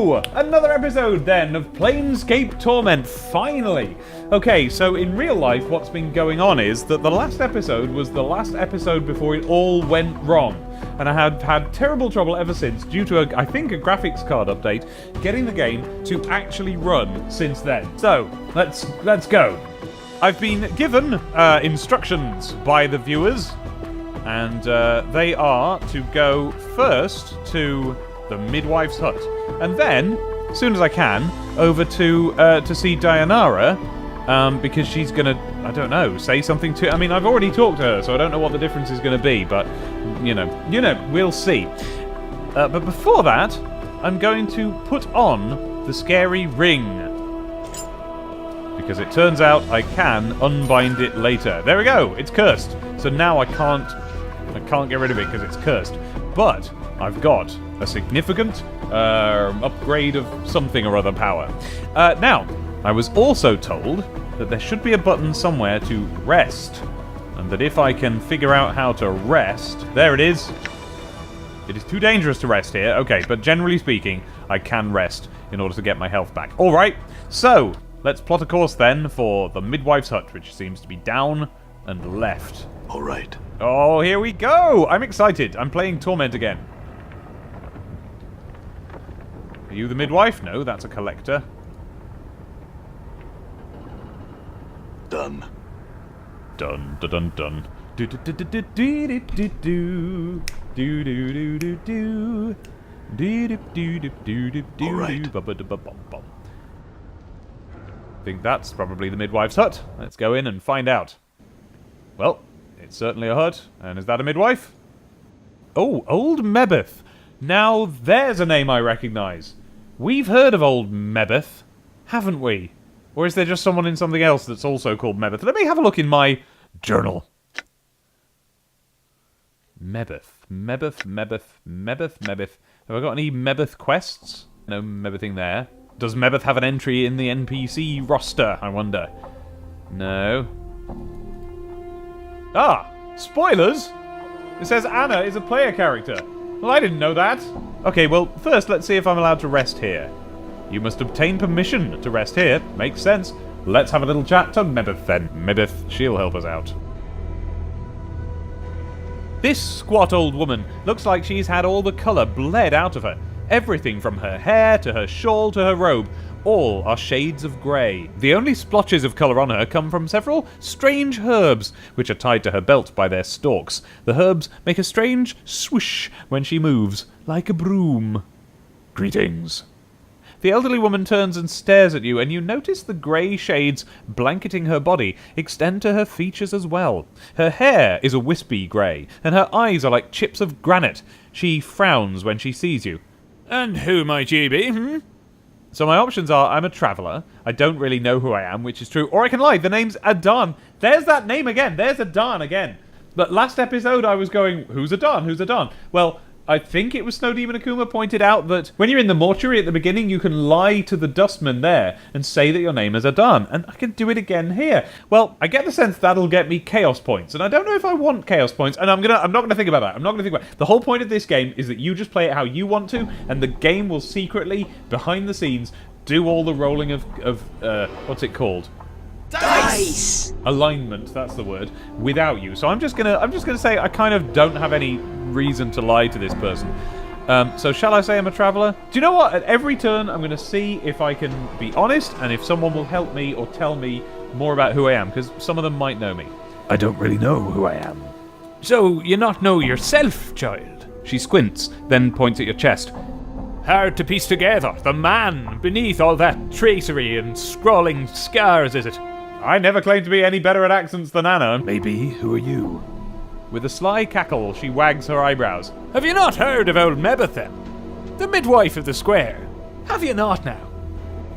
Hello! Another episode then of Planescape Torment, finally! Okay, so in real life what's been going on is that the last episode was the last episode before it all went wrong. And I have had terrible trouble ever since, due to, I think, a graphics card update, getting the game to actually run since then. So, let's go. I've been given instructions by the viewers, and they are to go first to the midwife's hut, and then, as soon as I can, over to see Dianara, because she's gonna, I don't know, say something to. I mean, I've already talked to her, so I don't know what the difference is gonna be, but you know, we'll see. But before that, I'm going to put on the scary ring, because it turns out I can unbind it later. There we go. It's cursed, so now I can't get rid of it because it's cursed. But I've got a significant upgrade of something or other power. Now, I was also told that there should be a button somewhere to rest, and that if I can figure out how to rest... There it is! It is too dangerous to rest here. Okay, but generally speaking, I can rest in order to get my health back. Alright, so let's plot a course then for the midwife's hut, which seems to be down and left. Alright. Oh, here we go! I'm excited. I'm playing Torment again. Are you the midwife? No, that's a collector. Done. Dun dun dun dun. Do do do do do do do do do do do do do do do do do do. Alright. I think that's probably the midwife's hut. Let's go in and find out. Well, it's certainly a hut. And is that a midwife? Oh, Old Mebeth. Now there's a name I recognize. We've heard of Old Mebeth, haven't we? Or is there just someone in something else that's also called Mebeth? Let me have a look in my journal. Mebeth. Have I got any Mebeth quests? No Mebething there. Does Mebeth have an entry in the NPC roster, I wonder? No. Ah! Spoilers! It says Anna is a player character. Well, I didn't know that. Okay, well, first let's see if I'm allowed to rest here. You must obtain permission to rest here. Makes sense. Let's have a little chat to Mebeth then. Mebeth, she'll help us out. This squat old woman looks like she's had all the colour bled out of her. Everything from her hair to her shawl to her robe, all are shades of grey. The only splotches of colour on her come from several strange herbs, which are tied to her belt by their stalks. The herbs make a strange swoosh when she moves, like a broom. Greetings. The elderly woman turns and stares at you, and you notice the grey shades blanketing her body extend to her features as well. Her hair is a wispy grey, and her eyes are like chips of granite. She frowns when she sees you. And who might ye be, So my options are, I'm a traveller, I don't really know who I am, which is true, or I can lie, the name's Adan. There's that name again, there's Adan again. But last episode I was going, who's Adan, who's Adan? Well, I think it was Snow Demon Akuma pointed out that when you're in the mortuary at the beginning, you can lie to the dustman there and say that your name is Adan, and I can do it again here. Well, I get the sense that'll get me chaos points, and I don't know if I want chaos points, and I'm not gonna think about that. I'm not gonna think about it. The whole point of this game is that you just play it how you want to, and the game will secretly, behind the scenes, do all the rolling of what's it called? Dice! Alignment, that's the word, without you. So I'm just gonna say I kind of don't have any reason to lie to this person. So shall I say I'm a traveller? Do you know what? At every turn I'm gonna see if I can be honest and if someone will help me or tell me more about who I am, because some of them might know me. I don't really know who I am. So you not know yourself, child? She squints, then points at your chest. Hard to piece together. The man beneath all that tracery and scrawling scars, is it? I never claimed to be any better at accents than Anna. Maybe. Who are you? With a sly cackle, she wags her eyebrows. Have you not heard of old Mebeth, then? The midwife of the square. Have you not now?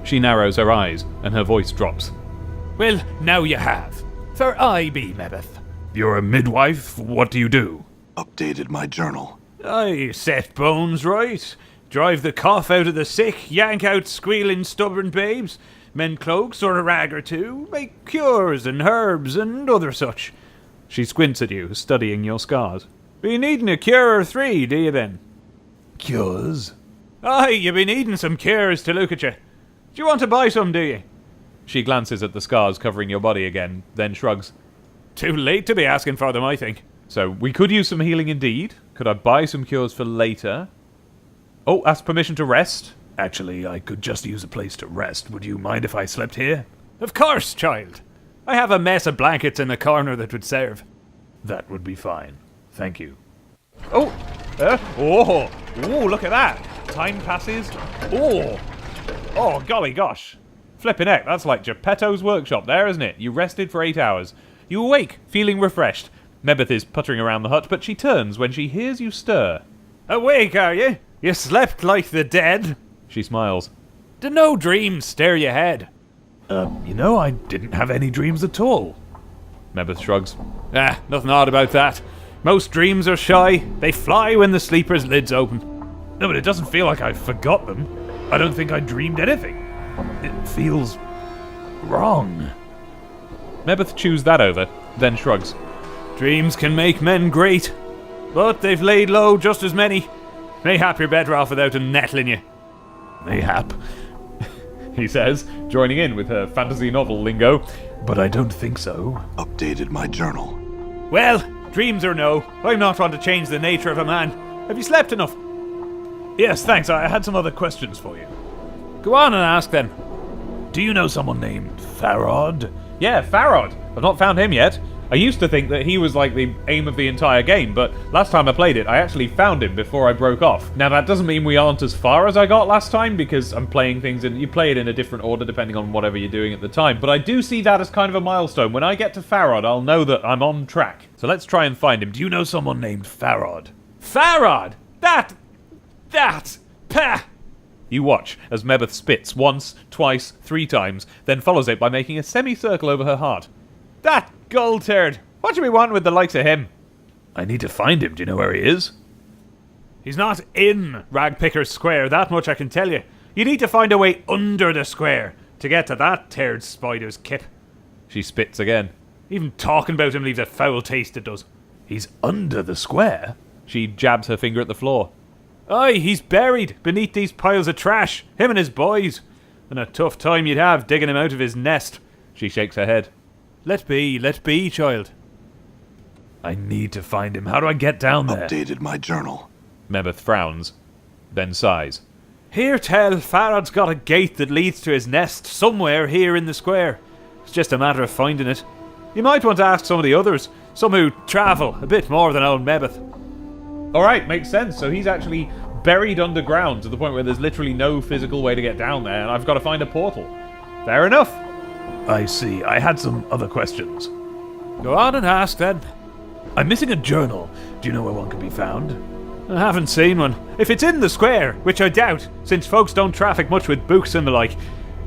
She narrows her eyes, and her voice drops. Well, now you have. For I be Mebeth. You're a midwife? What do you do? Updated my journal. I set bones right. Drive the cough out of the sick, yank out squealing stubborn babes, mend cloaks or a rag or two, make cures and herbs and other such. She squints at you, studying your scars. Be needing a cure or three, do you then? Cures? Aye, you been needing some cures to look at you. Do you want to buy some, do you? She glances at the scars covering your body again, then shrugs. Too late to be asking for them, I think. So, we could use some healing indeed. Could I buy some cures for later? Oh, ask permission to rest. Actually, I could just use a place to rest. Would you mind if I slept here? Of course, child. I have a mess of blankets in the corner that would serve. That would be fine. Thank you. Oh! Look at that! Time passes. Oh, golly gosh. Flippin' heck, that's like Geppetto's workshop there, isn't it? You rested for 8 hours. You awake, feeling refreshed. Mebeth is puttering around the hut, but she turns when she hears you stir. Awake, are you? You slept like the dead? She smiles. Do no dreams stare your head? I didn't have any dreams at all. Mebeth shrugs. Nothing odd about that. Most dreams are shy. They fly when the sleeper's lid's open. No, but it doesn't feel like I forgot them. I don't think I dreamed anything. It feels wrong. Mebeth chews that over, then shrugs. Dreams can make men great, but they've laid low just as many. Mayhap you're better off without them nettling you. Mayhap, he says, joining in with her fantasy novel lingo. But I don't think so. Updated my journal. Well, dreams or no, I'm not one to change the nature of a man. Have you slept enough? Yes, thanks. I had some other questions for you. Go on and ask then. Do you know someone named Pharod? Yeah, Pharod. I've not found him yet. I used to think that he was like the aim of the entire game, but last time I played it, I actually found him before I broke off. Now that doesn't mean we aren't as far as I got last time, because I'm playing things in, you play it in a different order depending on whatever you're doing at the time, but I do see that as kind of a milestone. When I get to Pharod, I'll know that I'm on track. So let's try and find him. Do you know someone named Pharod? Pharod? Pah! You watch as Mebeth spits once, twice, 3 times, then follows it by making a semicircle over her heart. That gull turd! What do we want with the likes of him? I need to find him. Do you know where he is? He's not in Ragpicker's Square, that much I can tell you. You need to find a way under the square to get to that turd spider's kip. She spits again. Even talking about him leaves a foul taste, it does. He's under the square? She jabs her finger at the floor. Aye, he's buried beneath these piles of trash, him and his boys. And a tough time you'd have digging him out of his nest. She shakes her head. Let be, child. I need to find him. How do I get down there? Updated my journal. Mebeth frowns, then sighs. Hear tell, Pharod's got a gate that leads to his nest somewhere here in the square. It's just a matter of finding it. You might want to ask some of the others, some who travel a bit more than old Mebeth. Alright, makes sense. So he's actually buried underground to the point where there's literally no physical way to get down there, and I've got to find a portal. Fair enough. I see. I had some other questions. Go on and ask then. I'm missing a journal. Do you know where one can be found? I haven't seen one. If it's in the square, which I doubt, since folks don't traffic much with books and the like,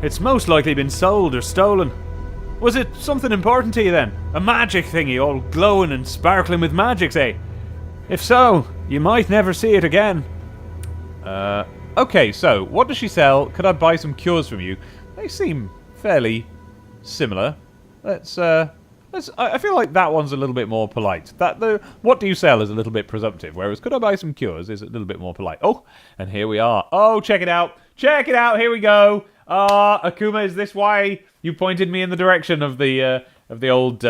it's most likely been sold or stolen. Was it something important to you then? A magic thingy all glowing and sparkling with magic, say? If so, you might never see it again. Okay, so, what does she sell? Could I buy some cures from you? They seem fairly similar. I feel like that one's a little bit more polite. What do you sell is a little bit presumptive, whereas could I buy some cures is a little bit more polite. Oh, and here we are. Oh, check it out. Check it out. Here we go. Akuma, is this why you pointed me in the direction of the old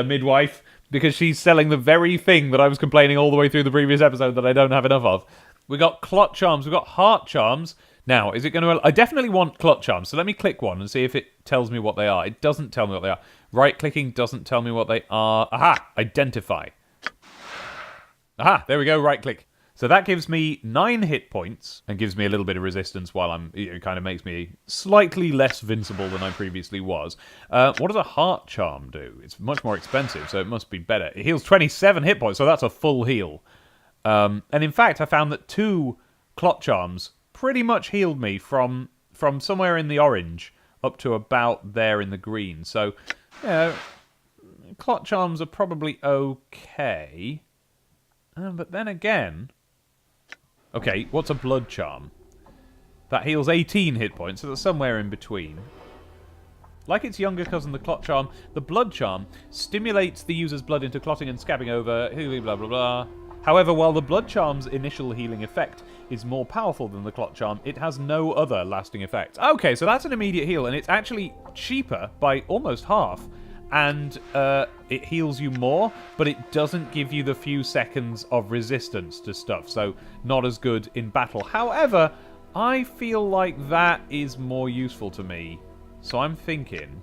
midwife? Because she's selling the very thing that I was complaining all the way through the previous episode that I don't have enough of. We got clot charms. We got heart charms. Now, is it going to... I definitely want clot charms, so let me click one and see if it tells me what they are. It doesn't tell me what they are. Right-clicking doesn't tell me what they are. Aha! Identify. Aha! There we go, right-click. So that gives me 9 hit points and gives me a little bit of resistance while I'm... It kind of makes me slightly less vincible than I previously was. What does a heart charm do? It's much more expensive, so it must be better. It heals 27 hit points, so that's a full heal. And in fact, I found that 2 clot charms pretty much healed me from somewhere in the orange up to about there in the green. So, yeah, clot charms are probably okay. But then again... Okay, what's a blood charm? That heals 18 hit points, so that's somewhere in between. Like its younger cousin, the clot charm, the blood charm stimulates the user's blood into clotting and scabbing over, blah blah blah. However, while the Blood Charm's initial healing effect is more powerful than the Clot Charm, it has no other lasting effects. Okay, so that's an immediate heal, and it's actually cheaper by almost half. And it heals you more, but it doesn't give you the few seconds of resistance to stuff, so not as good in battle. However, I feel like that is more useful to me, so I'm thinking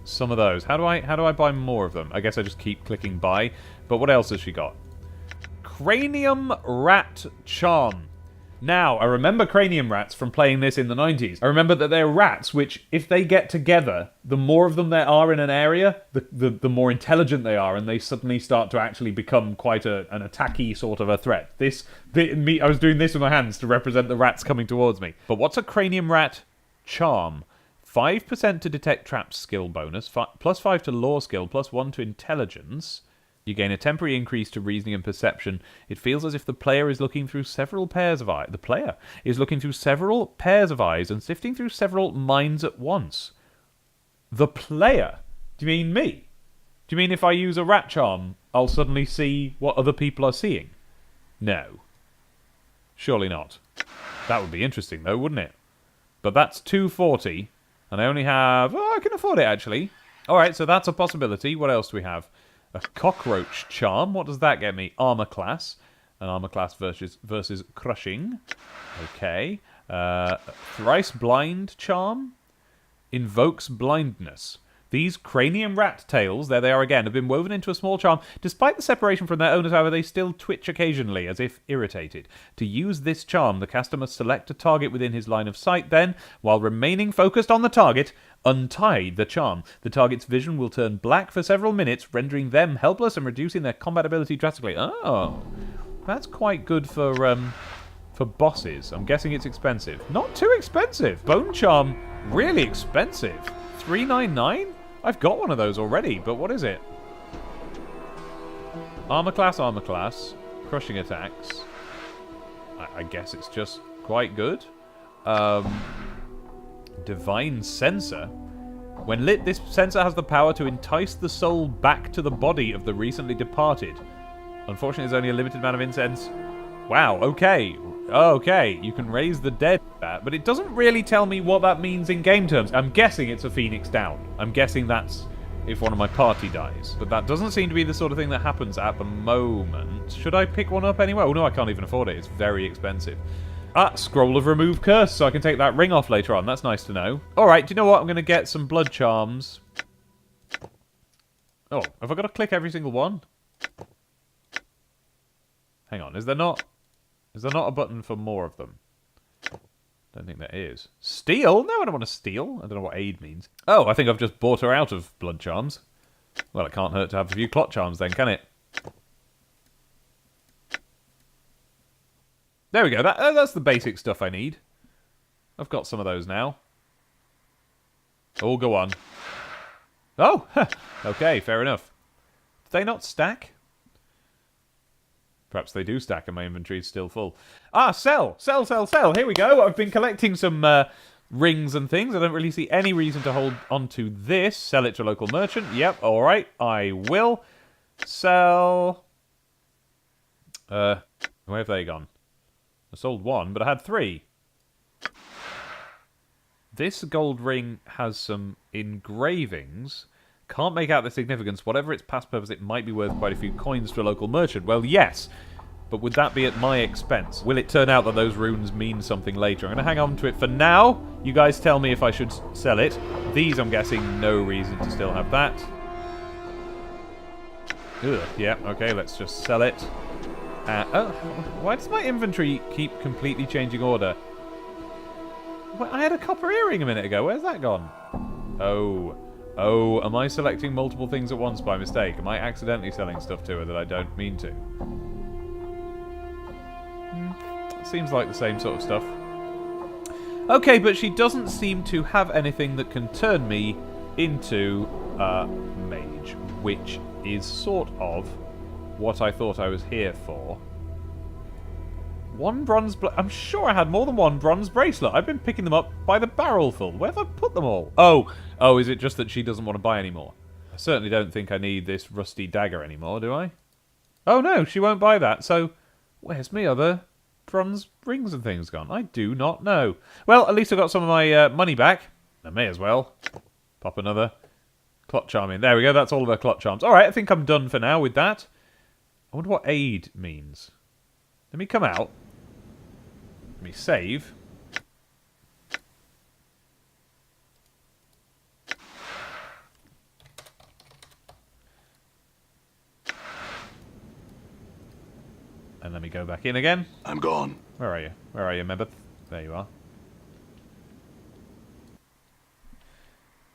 some of those. How do I buy more of them? I guess I just keep clicking buy. But what else has she got? Cranium Rat Charm. Now, I remember cranium rats from playing this in the 90s. I remember that they're rats which, if they get together, the more of them there are in an area, the more intelligent they are, and they suddenly start to actually become quite an attacky sort of a threat. I was doing this with my hands to represent the rats coming towards me. But what's a cranium rat charm? 5% to detect traps skill bonus, plus 5 to lore skill, plus 1 to intelligence. You gain a temporary increase to reasoning and perception. It feels as if the player is looking through several pairs of eyes. The player is looking through several pairs of eyes and sifting through several minds at once. The player? Do you mean me? Do you mean if I use a rat charm, I'll suddenly see what other people are seeing? No. Surely not. That would be interesting though, wouldn't it? But that's 240, and I only have... Oh, I can afford it actually. Alright, so that's a possibility. What else do we have? A cockroach charm. What does that get me? Armor class. An armor class versus crushing. Okay. Thrice blind charm. Invokes blindness. These cranium rat tails, there they are again, have been woven into a small charm. Despite the separation from their owners, however, they still twitch occasionally, as if irritated. To use this charm, the caster must select a target within his line of sight, then, while remaining focused on the target, untie the charm. The target's vision will turn black for several minutes, rendering them helpless and reducing their combat ability drastically. Oh, that's quite good for bosses. I'm guessing it's expensive. Not too expensive. Bone charm, really expensive. $3.99? I've got one of those already, but what is it? Armor class, crushing attacks. I guess it's just quite good. Divine Sensor. When lit, this sensor has the power to entice the soul back to the body of the recently departed. Unfortunately, there's only a limited amount of incense. Wow, okay. Okay, you can raise the dead, but it doesn't really tell me what that means in game terms. I'm guessing it's a Phoenix down. I'm guessing that's if one of my party dies. But that doesn't seem to be the sort of thing that happens at the moment. Should I pick one up anyway? Oh no, I can't even afford it. It's very expensive. Ah, Scroll of Remove Curse, so I can take that ring off later on. That's nice to know. Alright, do you know what? I'm going to get some blood charms. Oh, have I got to click every single one? Hang on, is there not a button for more of them? Don't think there is. Steal? No, I don't want to steal. I don't know what aid means. Oh, I think I've just bought her out of blood charms. Well, it can't hurt to have a few clot charms then, can it? There we go. That's the basic stuff I need. I've got some of those now. Oh, go on. Oh! Okay, fair enough. Do they not stack? Perhaps they do stack and my inventory is still full. Ah, sell! Sell, sell, sell! Here we go! I've been collecting some rings and things. I don't really see any reason to hold onto this. Sell it to a local merchant. Yep, alright. I will. Sell. Where have they gone? I sold one, but I had 3. This gold ring has some engravings. Can't make out the significance. Whatever its past purpose, it might be worth quite a few coins to a local merchant. Well, yes. But would that be at my expense? Will it turn out that those runes mean something later? I'm going to hang on to it for now. You guys tell me if I should sell it. These, I'm guessing, no reason to still have that. Ugh, yeah, okay, let's just sell it. Oh, why does my inventory keep completely changing order? Well, I had a copper earring a minute ago. Where's that gone? Oh, am I selecting multiple things at once by mistake? Am I accidentally selling stuff to her that I don't mean to? Seems like the same sort of stuff. Okay, but she doesn't seem to have anything that can turn me into a mage, which is sort of what I thought I was here for. One bronze... I'm sure I had more than one bronze bracelet. I've been picking them up by the barrel full. Where have I put them all? Oh, is it just that she doesn't want to buy any more? certainly don't think I need this rusty dagger anymore, do I? Oh no, she won't buy that, so where's my other bronze rings and things gone? I do not know. Well, at least I got some of my money back. I may as well pop another clot charm in. There we go, that's all of her clot charms. Alright, I think I'm done for now with that. I wonder what aid means. Let me come out. Let me save. And let me go back in again. I'm gone. Where are you? Where are you, Membeth? There you are.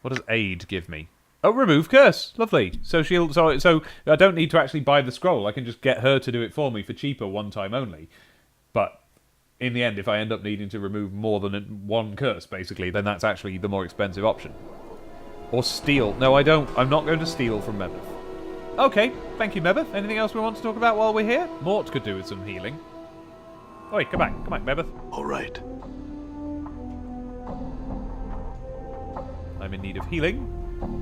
What does aid give me? Oh, remove curse. Lovely. So she'll. So I don't need to actually buy the scroll. I can just get her to do it for me for cheaper, one time only. But in the end, if I end up needing to remove more than one curse, basically, then that's actually the more expensive option. Or steal. No, I don't. I'm not going to steal from Membeth. Okay, thank you, Membeth. Anything else we want to talk about while we're here? Mort could do with some healing. Oi, come back, Membeth. All right. I'm in need of healing.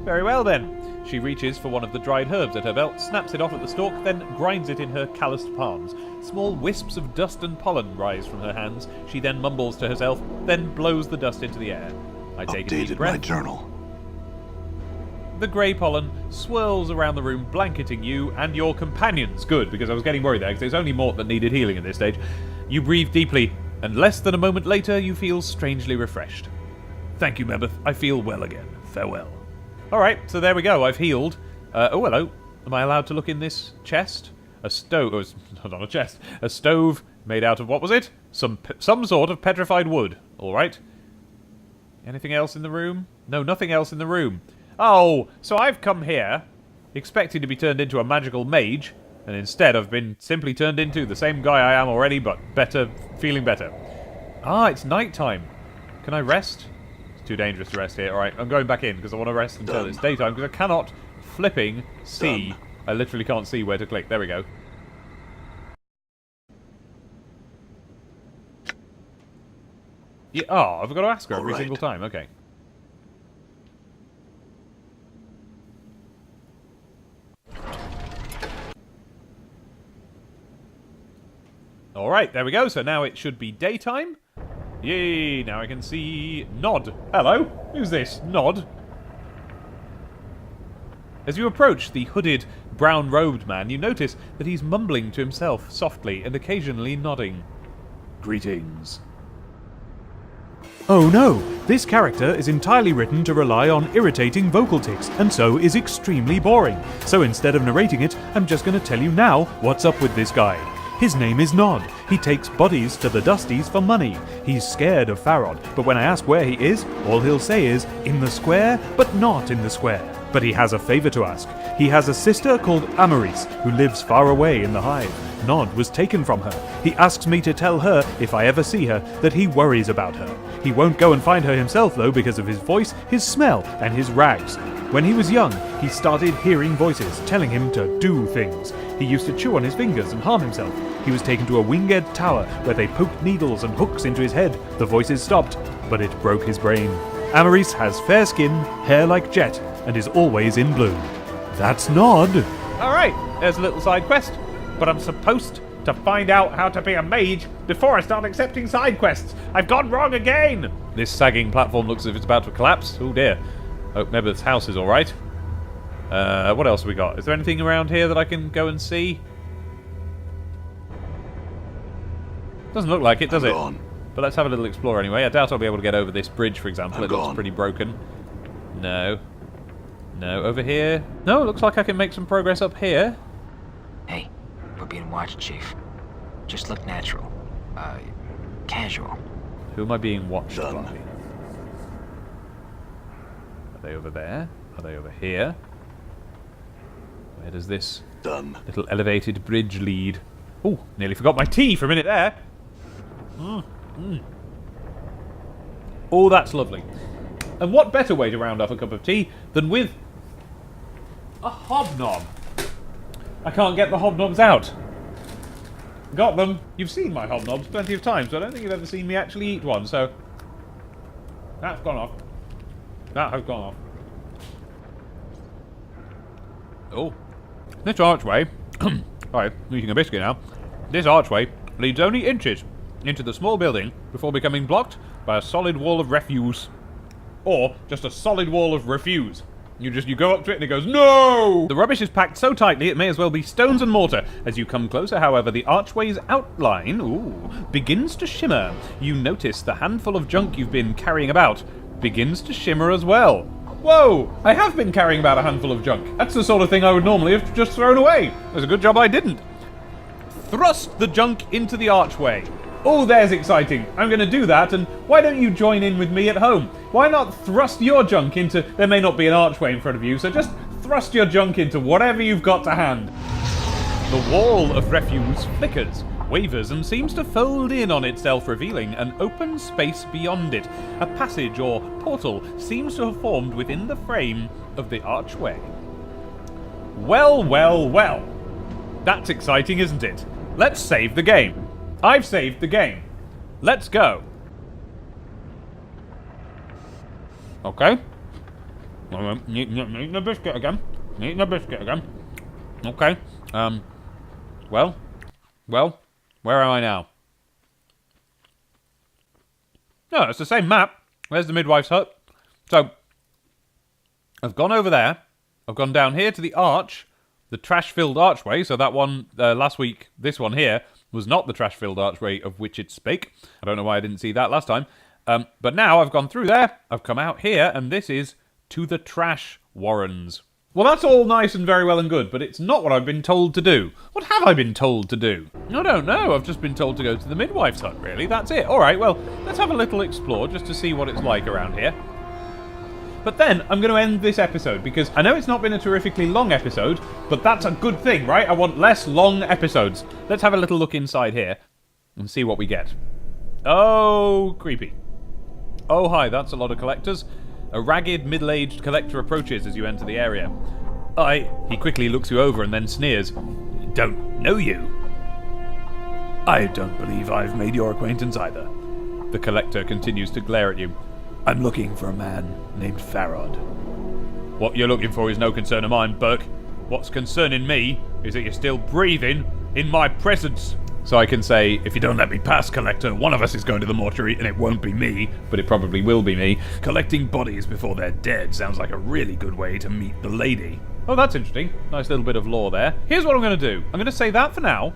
Very well, then. She reaches for one of the dried herbs at her belt, snaps it off at the stalk, then grinds it in her calloused palms. Small wisps of dust and pollen rise from her hands. She then mumbles to herself, then blows the dust into the air. I take a deep breath. My journal. The grey pollen swirls around the room, blanketing you and your companions. Good, because I was getting worried there, because it's only Mort that needed healing at this stage. You breathe deeply, and less than a moment later, you feel strangely refreshed. Thank you, Membeth. I feel well again. Farewell. Alright, so there we go. I've healed. Oh, hello. Am I allowed to look in this chest? A stove. Oh, it's not a chest. A stove made out of, what was it? Some sort of petrified wood. Alright. Anything else in the room? No, nothing else in the room. Oh, so I've come here expecting to be turned into a magical mage, and instead I've been simply turned into the same guy I am already, but better, feeling better. Ah, it's night time. Can I rest? It's too dangerous to rest here. Alright, I'm going back in because I want to rest until it's daytime because I cannot flipping see. I literally can't see where to click. There we go. Yeah, oh, I've got to ask her every single time. Okay. Alright, there we go. So now it should be daytime. Yay, now I can see Nod. Hello? Who's this? Nod? As you approach the hooded, brown-robed man, you notice that he's mumbling to himself softly and occasionally nodding. Greetings. Oh no, this character is entirely written to rely on irritating vocal tics, and so is extremely boring. So instead of narrating it, I'm just going to tell you now what's up with this guy. His name is Nod. He takes bodies to the Dusties for money. He's scared of Pharod, but when I ask where he is, all he'll say is, in the square, but not in the square. But he has a favour to ask. He has a sister called Amaris, who lives far away in the hive. Nod was taken from her. He asks me to tell her, if I ever see her, that he worries about her. He won't go and find her himself, though, because of his voice, his smell, and his rags. When he was young, he started hearing voices telling him to do things. He used to chew on his fingers and harm himself. He was taken to a winged tower where they poked needles and hooks into his head. The voices stopped, but it broke his brain. Amaris has fair skin, hair like jet, and is always in bloom. That's Nod. Alright, there's a little side quest. But I'm supposed to find out how to be a mage before I start accepting side quests. I've gone wrong again! This sagging platform looks as if it's about to collapse. Oh dear. Hope Nebeth's house is alright. What else have we got? Is there anything around here that I can go and see? Doesn't look like it, does it? But let's have a little explore anyway. I doubt I'll be able to get over this bridge, for example. It looks pretty broken. No. No, over here. No, it looks like I can make some progress up here. Hey, we're being watched, Chief. Just look natural. Casual. Who am I being watched by? Done. Are they over there? Are they over here? Where does this little elevated bridge lead? Oh, nearly forgot my tea for a minute there. Oh, that's lovely. And what better way to round off a cup of tea than with a hobnob? I can't get the hobnobs out. Got them. You've seen my hobnobs plenty of times, but I don't think you've ever seen me actually eat one, so that's gone off. That has gone off. Oh. This archway... Sorry, I'm eating a biscuit now. This archway leads only inches into the small building before becoming blocked by a solid wall of refuse. Or just a solid wall of refuse. You go up to it and it goes, no! The rubbish is packed so tightly it may as well be stones and mortar. As you come closer, however, the archway's outline, begins to shimmer. You notice the handful of junk you've been carrying about begins to shimmer as well. Whoa! I have been carrying about a handful of junk. That's the sort of thing I would normally have just thrown away. It's a good job I didn't. Thrust the junk into the archway. Oh, there's exciting. I'm going to do that, and why don't you join in with me at home? Why not thrust your junk into... There may not be an archway in front of you, so just thrust your junk into whatever you've got to hand. The wall of refuse flickers, wavers, and seems to fold in on itself, revealing an open space beyond it. A passage or portal seems to have formed within the frame of the archway. Well, well, well. That's exciting, isn't it? Let's save the game. I've saved the game. Let's go. Okay. Eating a biscuit again. Eating a biscuit again. Okay. Well, where am I now? No, it's the same map. Where's the midwife's hut? So, I've gone over there. I've gone down here to the arch, the trash-filled archway. So that one last week, this one here, was not the trash-filled archway of which it spake. I don't know why I didn't see that last time. But now I've gone through there, I've come out here, and this is to the trash warrens. Well, that's all nice and very well and good, but it's not what I've been told to do. What have I been told to do? I don't know. I've just been told to go to the midwife's hut, really. That's it. All right, well, let's have a little explore just to see what it's like around here. But then, I'm going to end this episode, because I know it's not been a terrifically long episode, but that's a good thing, right? I want less long episodes. Let's have a little look inside here and see what we get. Oh, creepy. Oh, hi, that's a lot of collectors. A ragged, middle-aged collector approaches as you enter the area. He quickly looks you over and then sneers. Don't know you. I don't believe I've made your acquaintance either. The collector continues to glare at you. I'm looking for a man named Pharod. What you're looking for is no concern of mine, Burke. What's concerning me is that you're still breathing in my presence. So I can say, if you don't let me pass, Collector, one of us is going to the mortuary, and it won't be me, but it probably will be me. Collecting bodies before they're dead sounds like a really good way to meet the lady. Oh, that's interesting. Nice little bit of lore there. Here's what I'm going to do. I'm going to say that for now.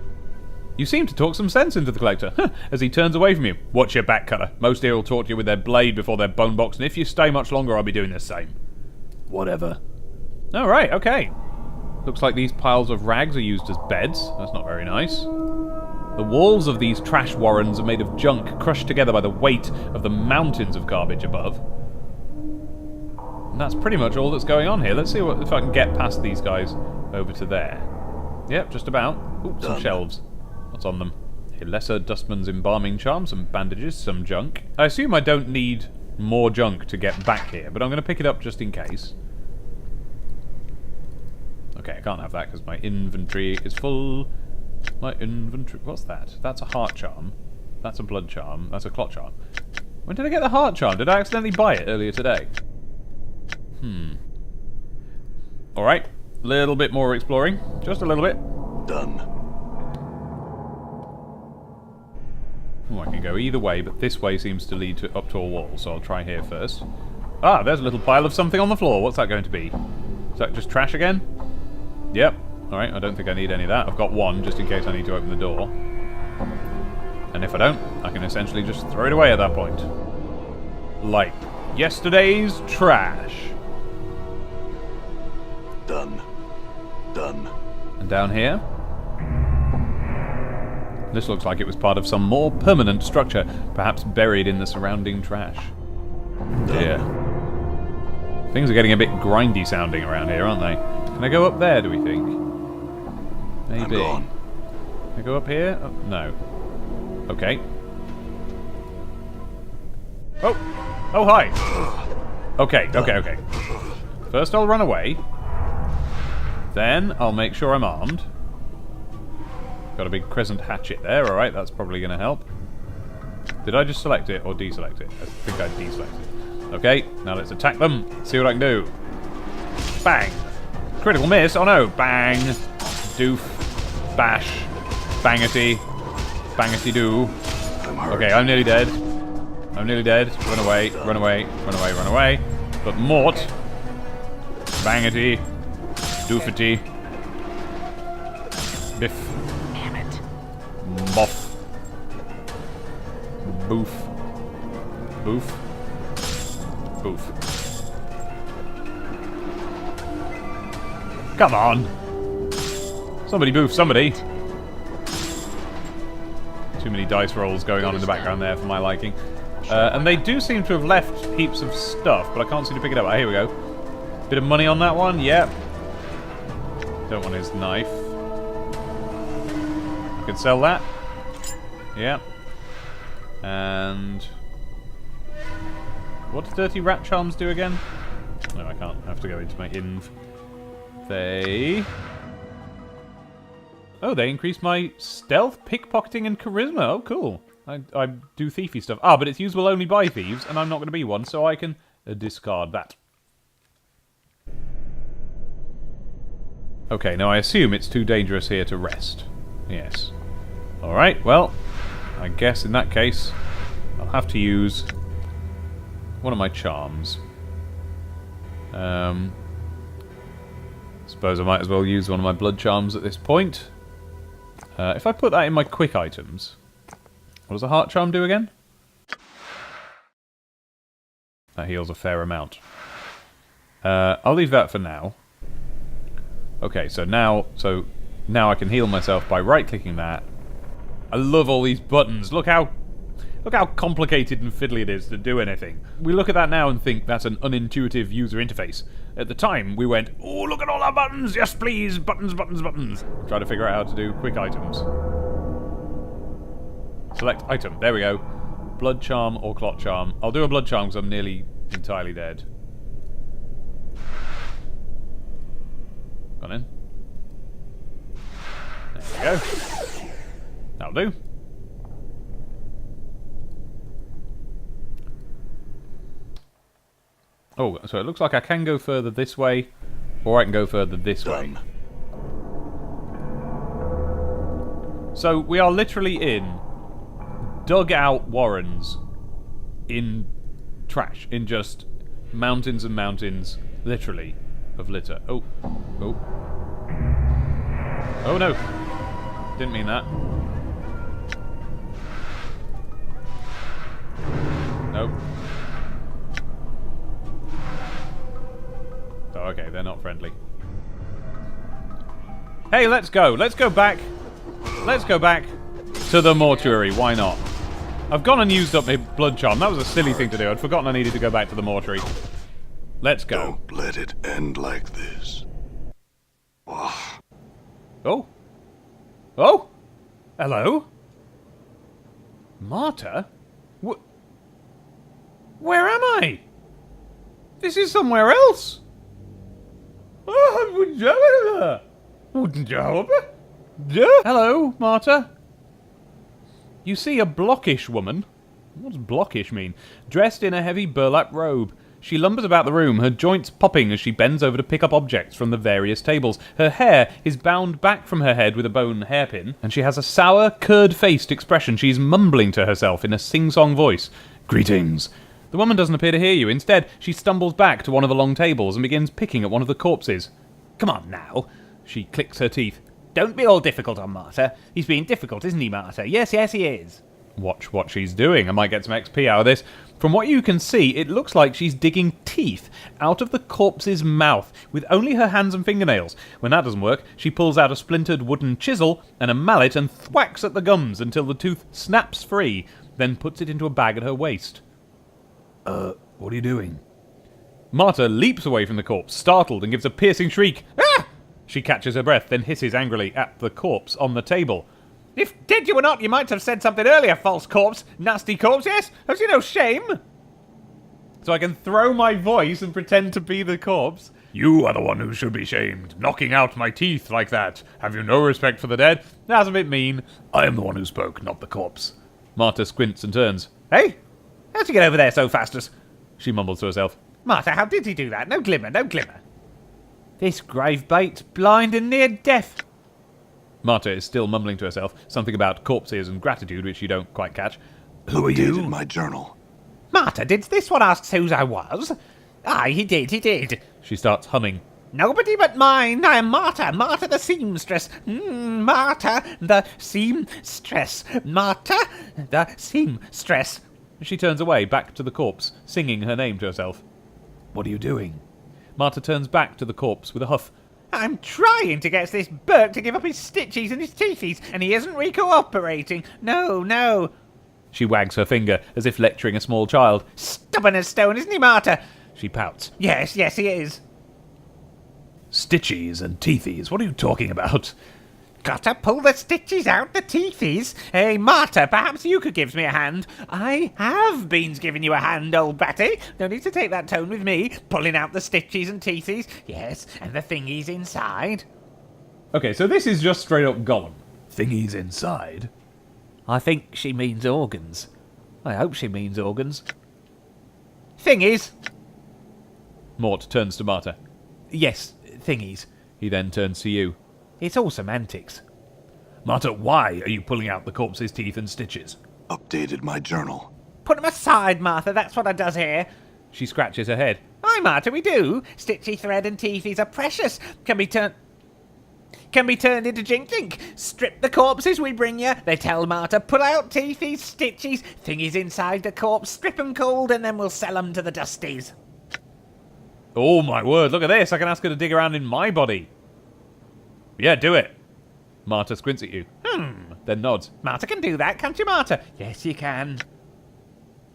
You seem to talk some sense into the Collector, as he turns away from you. Watch your back, Cutter. Most here will talk to you with their blade before their bone box, and if you stay much longer, I'll be doing the same. Whatever. All right, okay. Looks like these piles of rags are used as beds. That's not very nice. The walls of these trash warrens are made of junk crushed together by the weight of the mountains of garbage above. And that's pretty much all that's going on here. Let's see if I can get past these guys over to there. Yep, just about. Ooh, some shelves. What's on them? A lesser dustman's embalming charm, some bandages, some junk. I assume I don't need more junk to get back here, but I'm going to pick it up just in case. Okay, I can't have that because my inventory is full. My inventory... What's that? That's a heart charm. That's a blood charm. That's a clot charm. When did I get the heart charm? Did I accidentally buy it earlier today? Alright. Little bit more exploring. Just a little bit. Done. Oh, I can go either way, but this way seems to lead up to a wall, so I'll try here first. Ah, there's a little pile of something on the floor. What's that going to be? Is that just trash again? Yep. Alright, I don't think I need any of that. I've got one, just in case I need to open the door. And if I don't, I can essentially just throw it away at that point. Like yesterday's trash. Done. Done. And down here? This looks like it was part of some more permanent structure, perhaps buried in the surrounding trash. Dear. Things are getting a bit grindy sounding around here, aren't they? Can I go up there, do we think? Maybe. I'm gone. Can I go up here? Oh, no. Okay. Oh! Oh, hi! Okay, okay. First I'll run away. Then I'll make sure I'm armed. Got a big crescent hatchet there, alright, that's probably going to help. Did I just select it or deselect it? I think I deselected it. Okay, now let's attack them. See what I can do. Bang! Critical miss. Oh no. Bang. Doof. Bash. Bangity. Bangity doo. I'm hurt. Okay, I'm nearly dead. I'm nearly dead. Run away. Run away. Run away. Run away. But Mort. Bangity. Doofity. Biff. Damn it. Boff. Boof. Boof. Boof. Come on. Somebody boof somebody. Too many dice rolls going on in the background there for my liking. And they do seem to have left heaps of stuff, but I can't seem to pick it up. Ah, here we go. Bit of money on that one, yep. Don't want his knife. I can sell that. Yep. And... what do dirty rat charms do again? No, I can't. I have to go into my inv. They... oh, they increase my stealth, pickpocketing, and charisma. Oh, cool. I do thiefy stuff. Ah, but it's usable only by thieves, and I'm not going to be one, so I can discard that. Okay, now I assume it's too dangerous here to rest. Yes. Alright, well, I guess in that case, I'll have to use one of my charms. Suppose I might as well use one of my blood charms at this point. If I put that in my quick items, what does a heart charm do again? That heals a fair amount. I'll leave that for now. Okay, so now I can heal myself by right-clicking that. I love all these buttons. Look how complicated and fiddly it is to do anything. We look at that now and think that's an unintuitive user interface. At the time, we went, oh, look at all our buttons! Yes, please! Buttons, buttons, buttons! Try to figure out how to do quick items. Select item. There we go. Blood charm or clot charm. I'll do a blood charm because I'm nearly entirely dead. Gone in. There we go. That'll do. Oh, so it looks like I can go further this way, or I can go further this way. So we are literally in dug-out warrens in trash, in just mountains and mountains, literally, of litter. Oh. Oh. Oh no. Didn't mean that. Nope. Oh, okay, they're not friendly. Hey, let's go. Let's go back. Let's go back to the mortuary. Why not? I've gone and used up my blood charm. That was a silly thing to do. I'd forgotten I needed to go back to the mortuary. Let's go. Don't let it end like this. Oh. Oh? Hello? Marta? Where am I? This is somewhere else. Hello, Marta. You see a blockish woman. What does blockish mean? Dressed in a heavy burlap robe. She lumbers about the room, her joints popping as she bends over to pick up objects from the various tables. Her hair is bound back from her head with a bone hairpin, and she has a sour, curd-faced expression. She's mumbling to herself in a sing-song voice. Greetings. The woman doesn't appear to hear you. Instead, she stumbles back to one of the long tables and begins picking at one of the corpses. Come on now. She clicks her teeth. Don't be all difficult on Marta. He's being difficult, isn't he, Marta? Yes, yes, he is. Watch what she's doing. I might get some XP out of this. From what you can see, it looks like she's digging teeth out of the corpse's mouth with only her hands and fingernails. When that doesn't work, she pulls out a splintered wooden chisel and a mallet and thwacks at the gums until the tooth snaps free, then puts it into a bag at her waist. What are you doing? Marta leaps away from the corpse, startled, and gives a piercing shriek. Ah! She catches her breath, then hisses angrily at the corpse on the table. If dead you were not, you might have said something earlier, false corpse. Nasty corpse, yes? Have you no shame? So I can throw my voice and pretend to be the corpse. You are the one who should be shamed, knocking out my teeth like that. Have you no respect for the dead? That's a bit mean. I am the one who spoke, not the corpse. Marta squints and turns. Hey? How'd you get over there so fast as... She mumbles to herself. Marta, how did he do that? No glimmer, no glimmer. This grave bait's blind and near death. Marta is still mumbling to herself, something about corpses and gratitude which you don't quite catch. Who are you? Updated my journal. Marta, did this one ask whose I was? Aye, he did. She starts humming. Nobody but mine. I am Marta, Marta the seamstress. Marta the seamstress. Marta the seamstress. She turns away, back to the corpse, singing her name to herself. What are you doing? Marta turns back to the corpse with a huff. I'm trying to get this Burke to give up his stitchies and his teethies, and he isn't re-cooperating. No. She wags her finger, as if lecturing a small child. Stubborn as stone, isn't he, Marta? She pouts. Yes, he is. Stitchies and teethies, what are you talking about? Gotta pull the stitches out, the teethies. Hey, Marta, perhaps you could give me a hand. I have been giving you a hand, old Batty. No need to take that tone with me. Pulling out the stitches and teethies. Yes, and the thingies inside. Okay, so this is just straight up Gollum. Thingies inside? I think she means organs. I hope she means organs. Thingies. Mort turns to Marta. Yes, thingies. He then turns to you. It's all semantics. Marta, why are you pulling out the corpse's teeth and stitches? Updated my journal. Put 'em aside, Martha, that's what I does here. She scratches her head. Aye, Marta, we do. Stitchy thread and teethies are precious. Can be turned into jink. Strip the corpses we bring you. They tell Marta, pull out teethies, stitchies, thingies inside the corpse, strip 'em cold, and then we'll sell 'em to the dusties. Oh my word, look at this. I can ask her to dig around in my body. Yeah, do it. Marta squints at you. Then nods. Marta can do that, can't you, Marta? Yes, you can.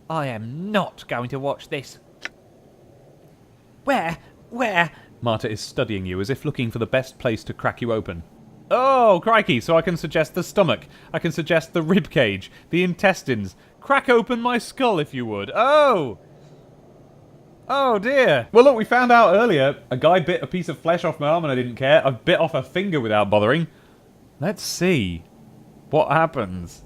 I am not going to watch this. Where? Marta is studying you as if looking for the best place to crack you open. Oh, crikey, so I can suggest the stomach. I can suggest the rib cage, the intestines. Crack open my skull if you would. Oh dear. Well look, we found out earlier a guy bit a piece of flesh off my arm and I didn't care. I've bit off a finger without bothering. Let's see what happens.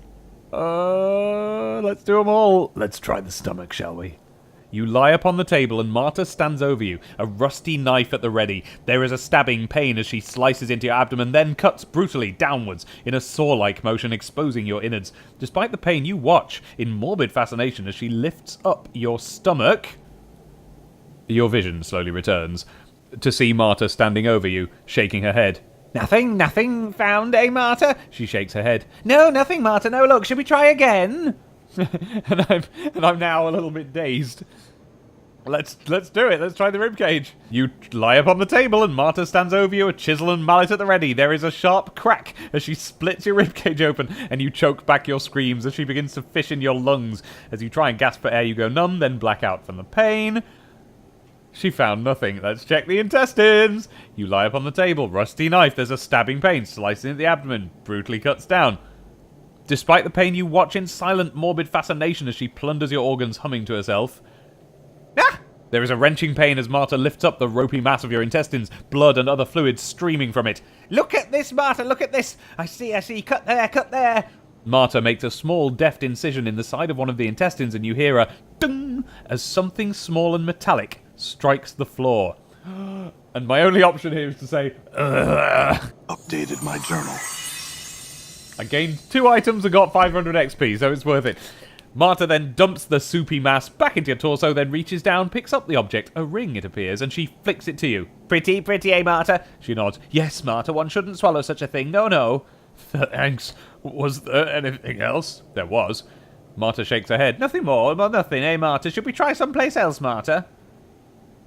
Let's do them all. Let's try the stomach, shall we? You lie upon the table and Marta stands over you, a rusty knife at the ready. There is a stabbing pain as she slices into your abdomen, then cuts brutally downwards in a saw-like motion, exposing your innards. Despite the pain, you watch in morbid fascination as she lifts up your stomach. Your vision slowly returns to see Marta standing over you, shaking her head. Nothing found, eh, Marta? She shakes her head. No, nothing, Marta. No, look, should we try again? and I'm now a little bit dazed. Let's do it. Let's try the ribcage. You lie upon the table and Marta stands over you, a chisel and mallet at the ready. There is a sharp crack as she splits your ribcage open and you choke back your screams as she begins to fish in your lungs. As you try and gasp for air, you go numb, then black out from the pain. She found nothing. Let's check the intestines. You lie upon the table, rusty knife. There's a stabbing pain, slicing at the abdomen, brutally cuts down. Despite the pain, you watch in silent, morbid fascination as she plunders your organs, humming to herself. Ah! There is a wrenching pain as Marta lifts up the ropey mass of your intestines, blood and other fluids streaming from it. Look at this, Marta, look at this. I see. Cut there. Marta makes a small, deft incision in the side of one of the intestines and you hear a ding as something small and metallic strikes the floor. And my only option here is to say, ugh. Updated my journal. I gained 2 items and got 500 XP, so it's worth it. Marta then dumps the soupy mass back into your torso, then reaches down, picks up the object, a ring it appears, and she flicks it to you. Pretty, eh, Marta? She nods. Yes, Marta, one shouldn't swallow such a thing. No. Thanks. Was there anything else? There was. Marta shakes her head. Nothing more, well, nothing, eh, Marta? Should we try someplace else, Marta?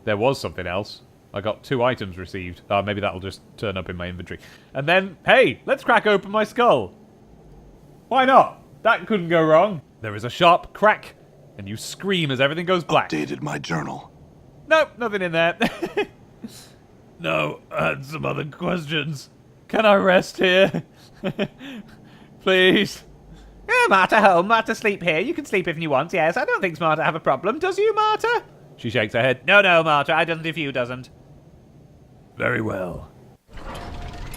There was something else. I got 2 items received. Maybe that'll just turn up in my inventory. And then, hey, let's crack open my skull. Why not? That couldn't go wrong. There is a sharp crack, and you scream as everything goes black. Updated my journal. Nope, nothing in there. No, I had some other questions. Can I rest here? Please. Marta home, Marta sleep here. You can sleep if you want, yes. I don't think Marta have a problem. Does you, Marta? She shakes her head. No, Marta, I doesn't if you doesn't. Very well.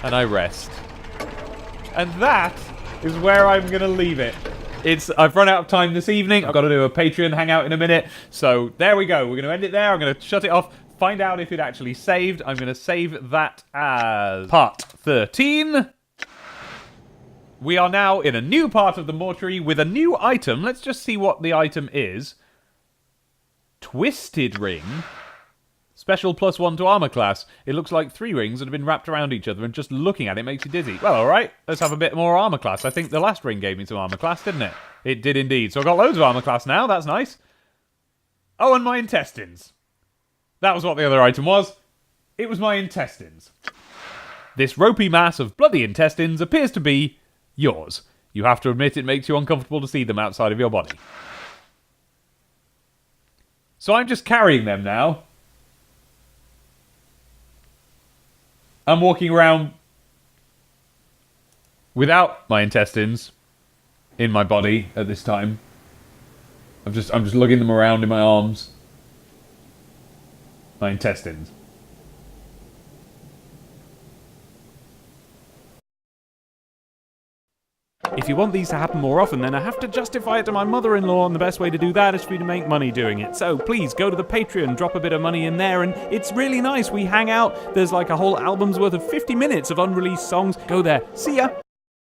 And I rest. And that is where I'm going to leave it. I've run out of time this evening. I've got to do a Patreon hangout in a minute. So there we go. We're going to end it there. I'm going to shut it off. find out if it actually saved. I'm going to save that as part 13. We are now in a new part of the mortuary with a new item. Let's just see what the item is. Twisted ring. Special +1 to armor class. It looks like 3 rings that have been wrapped around each other, and just looking at it makes you dizzy. Well, alright. Let's have a bit more armor class. I think the last ring gave me some armor class, didn't it? It did indeed. So I've got loads of armor class now. That's nice. Oh, and my intestines. That was what the other item was. It was my intestines. This ropey mass of bloody intestines appears to be yours. You have to admit it makes you uncomfortable to see them outside of your body. So I'm just carrying them now. I'm walking around without my intestines in my body at this time. I'm just lugging them around in my arms. My intestines. If you want these to happen more often, then I have to justify it to my mother-in-law, and the best way to do that is for you to make money doing it. So please go to the Patreon, drop a bit of money in there, and it's really nice. We hang out. There's like a whole album's worth of 50 minutes of unreleased songs. Go there. See ya!